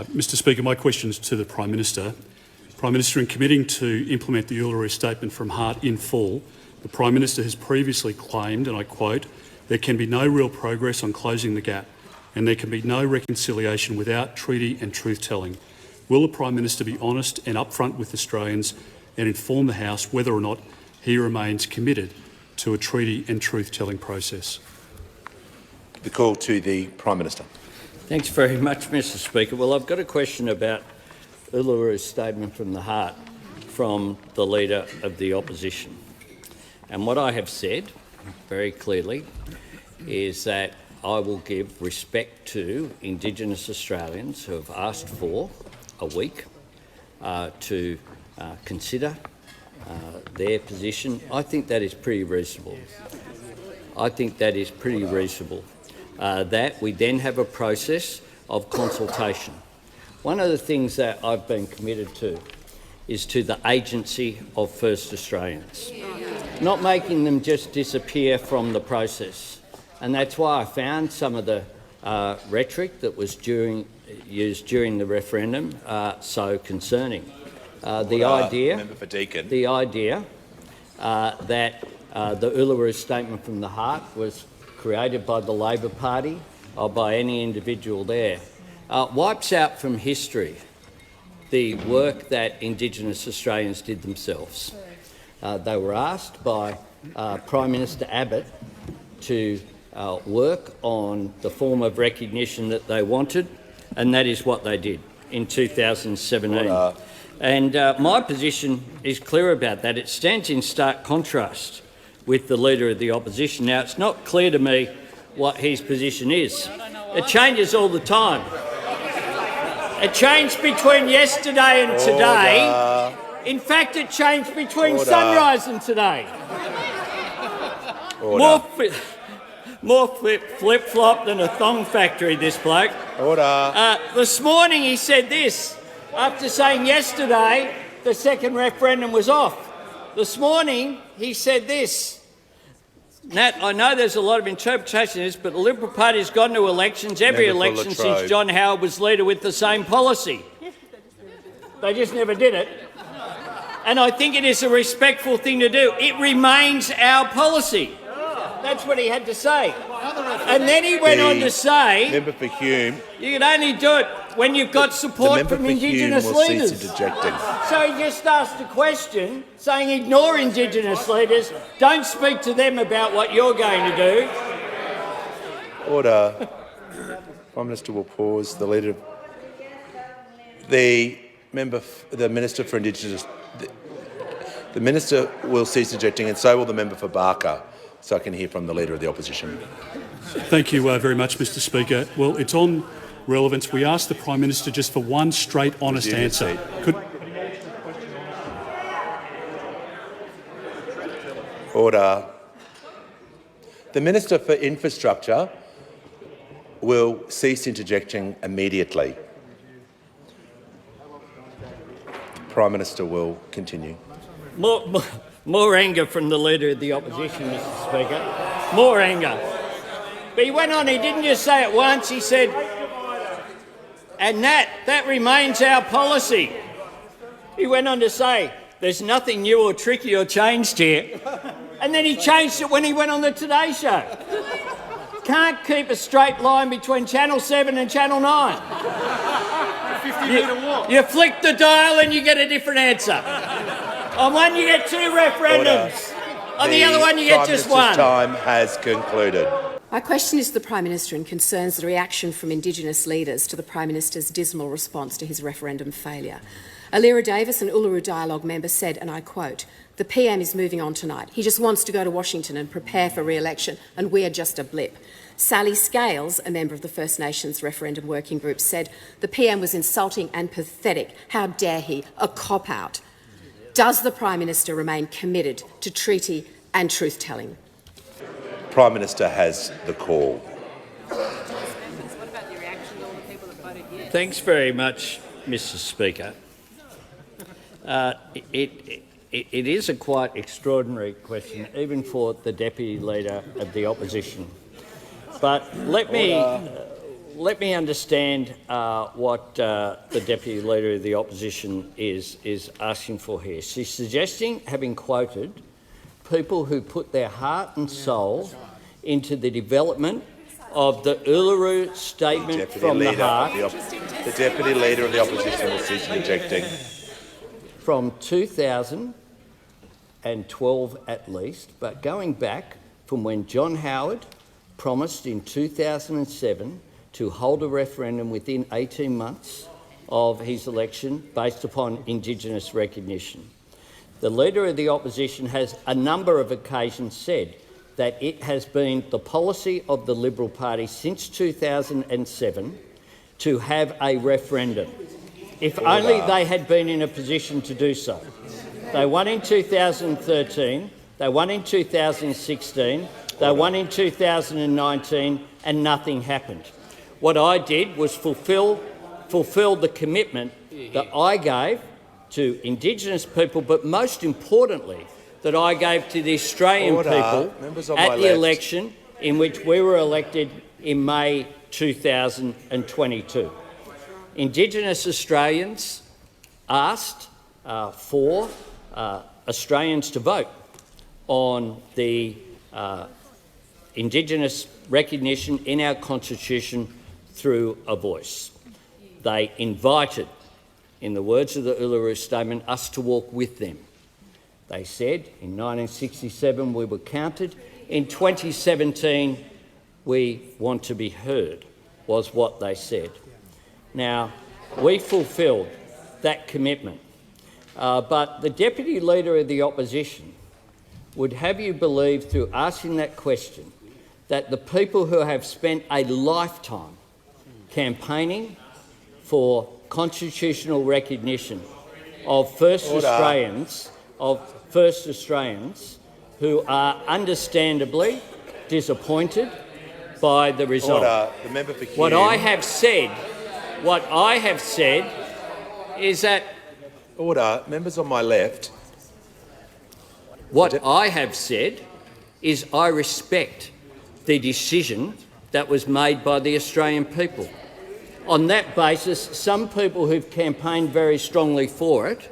Mr Speaker, my question is to the Prime Minister. Prime Minister, in committing to implement the Uluru Statement from Heart in full, the Prime Minister has previously claimed, and I quote, "There can be no real progress on closing the gap and there can be no reconciliation without treaty and truth-telling." Will the Prime Minister be honest and upfront with Australians and inform the House whether or not he remains committed to a treaty and truth-telling process? The call to the Prime Minister. Thanks very much, Mr Speaker. Well, I've got a question about Uluru's statement from the heart from the Leader of the Opposition. And what I have said very clearly is that I will give respect to Indigenous Australians who have asked for a week to consider their position. I think that is pretty reasonable. That we then have a process of consultation. One of the things that I've been committed to is to the agency of First Australians, not making them just disappear from the process. And that's why I found some of the rhetoric that was used during the referendum so concerning. The idea that the Uluru Statement from the Heart was created by the Labor Party or by any individual there wipes out from history the work that Indigenous Australians did themselves. They were asked by Prime Minister Abbott to work on the form of recognition that they wanted, and that is what they did in 2017. And my position is clear about that. It stands in stark contrast with the Leader of the Opposition. Now, it's not clear to me what his position is. It changes all the time. It changed between yesterday and today. In fact, it changed between sunrise and today. More flip-flop than a thong factory, this bloke. This morning he said this, after saying yesterday the second referendum was off. This morning he said this. Nat, I know there's a lot of interpretation of this, but the Liberal Party has gone to elections, every election since John Howard was leader, with the same policy. They just never did it. And I think it is a respectful thing to do. It remains our policy. That's what he had to say. And then he went on to say, Member for Hume, you can only do it when you've got support from Indigenous leaders. So he just asked a question saying ignore Indigenous leaders, don't speak to them about what you're going to do. Order. Prime Minister will pause. The Leader, the Minister for Indigenous, the Minister will cease ejecting, and so will the member for Barker, so I can hear from the Leader of the Opposition. Thank you very much, Mr Speaker. Well, it's on relevance. We asked the Prime Minister just for one straight, honest answer. Order. The Minister for Infrastructure will cease interjecting immediately. The Prime Minister will continue. More anger from the Leader of the Opposition, Mr Speaker. More anger. But he went on, he didn't just say it once, he said, and that remains our policy. He went on to say, there's nothing new or tricky or changed here. And then he changed it when he went on the Today Show. Can't keep a straight line between Channel 7 and Channel 9. 50-metre walk. You flick the dial and you get a different answer. On one you get two referendums. On the other one you get just one. Time has concluded. My question is to the Prime Minister and concerns the reaction from Indigenous leaders to the Prime Minister's dismal response to his referendum failure. Alira Davis, an Uluru Dialogue member, said, and I quote, "The PM is moving on tonight. He just wants to go to Washington and prepare for re-election, and we're just a blip." Sally Scales, a member of the First Nations Referendum Working Group, said, "The PM was insulting and pathetic. How dare he? A cop-out." Does the Prime Minister remain committed to treaty and truth-telling? Prime Minister has the call. Thanks very much, Mr Speaker. It is a quite extraordinary question, even for the Deputy Leader of the Opposition. But let me let me understand what the Deputy Leader of the Opposition is asking for here. She's suggesting, having quoted, people who put their heart and soul into the development of the Uluru Statement from the Heart The Deputy Leader of the Opposition will cease interjecting. from 2012 at least, but going back from when John Howard promised in 2007 to hold a referendum within 18 months of his election based upon Indigenous recognition. The Leader of the Opposition has a number of occasions said that it has been the policy of the Liberal Party since 2007 to have a referendum. If only they had been in a position to do so. They won in 2013, they won in 2016, they won in 2019 and nothing happened. What I did was fulfil the commitment that I gave to Indigenous people, but most importantly, that I gave to the Australian people at the election in which we were elected in May 2022. Indigenous Australians asked for Australians to vote on the Indigenous recognition in our Constitution through a voice. They invited, in the words of the Uluru Statement, us to walk with them. They said in 1967 we were counted, in 2017 we want to be heard, was what they said. Now, we fulfilled that commitment, but the Deputy Leader of the Opposition would have you believe, through asking that question, that the people who have spent a lifetime campaigning for constitutional recognition of First Australians, who are understandably disappointed by the result. The member for Hume. What I have said is that Members on my left. what I have said is I respect the decision that was made by the Australian people. On that basis, some people who've campaigned very strongly for it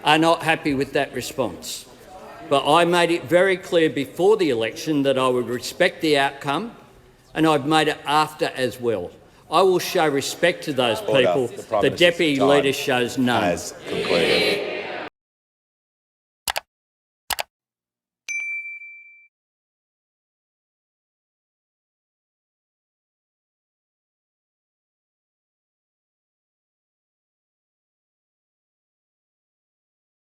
are not happy with that response. But I made it very clear before the election that I would respect the outcome, and I've made it after as well. I will show respect to those people. The Deputy Leader shows none. Has concluded.